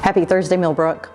Happy Thursday, Millbrook.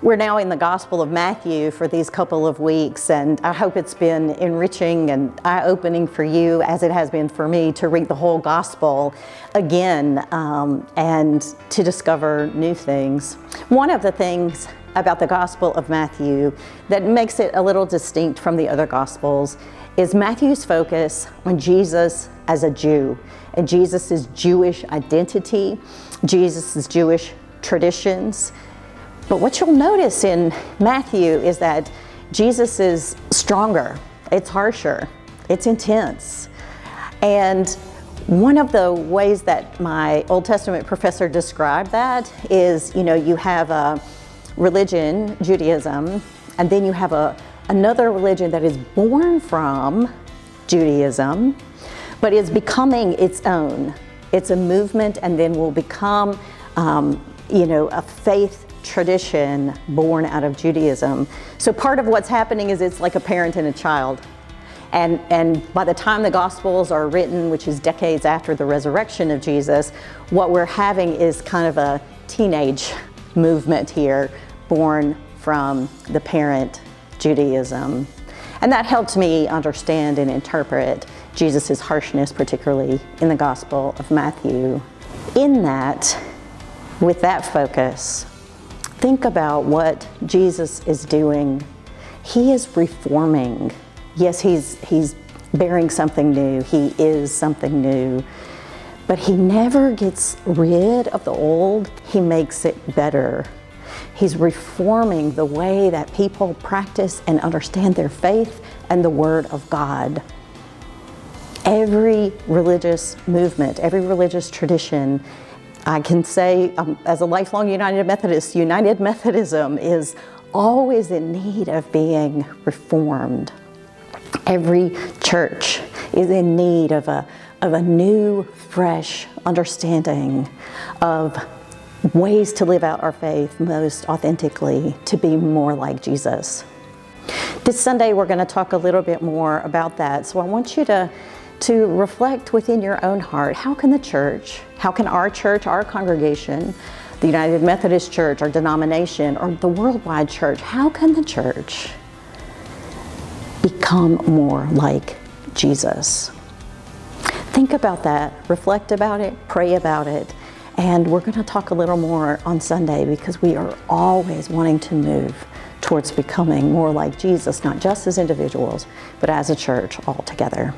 We're now in the Gospel of Matthew for these couple of weeks, and I hope it's been enriching and eye-opening for you, as it has been for me, to read the whole Gospel again and to discover new things. One of the things about the Gospel of Matthew that makes it a little distinct from the other Gospels is Matthew's focus on Jesus as a Jew, and Jesus' Jewish identity, Jesus' Jewish traditions. But what you'll notice in Matthew is that Jesus is stronger, it's harsher, it's intense. And one of the ways that my Old Testament professor described that is, you have a religion, Judaism, and then you have another religion that is born from Judaism, but is becoming its own. It's a movement and then will become a faith tradition born out of Judaism. So part of what's happening is it's like a parent and a child. And by the time the Gospels are written, which is decades after the resurrection of Jesus, what we're having is kind of a teenage movement here, born from the parent Judaism. And that helped me understand and interpret Jesus' harshness, particularly in the Gospel of Matthew. In that, with that focus, think about what Jesus is doing. He is reforming. Yes, he's bearing something new. He is something new. But he never gets rid of the old. He makes it better. He's reforming the way that people practice and understand their faith and the Word of God. Every religious movement, every religious tradition, I can say, as a lifelong United Methodist, United Methodism is always in need of being reformed. Every church is in need of a new, fresh understanding of ways to live out our faith most authentically, to be more like Jesus. This Sunday, we're going to talk a little bit more about that. So I want you to reflect within your own heart, how can our church, our congregation, the United Methodist Church, our denomination, or the worldwide church, how can the church become more like Jesus? Think about that, reflect about it, pray about it, and we're going to talk a little more on Sunday, because we are always wanting to move towards becoming more like Jesus, not just as individuals, but as a church all together.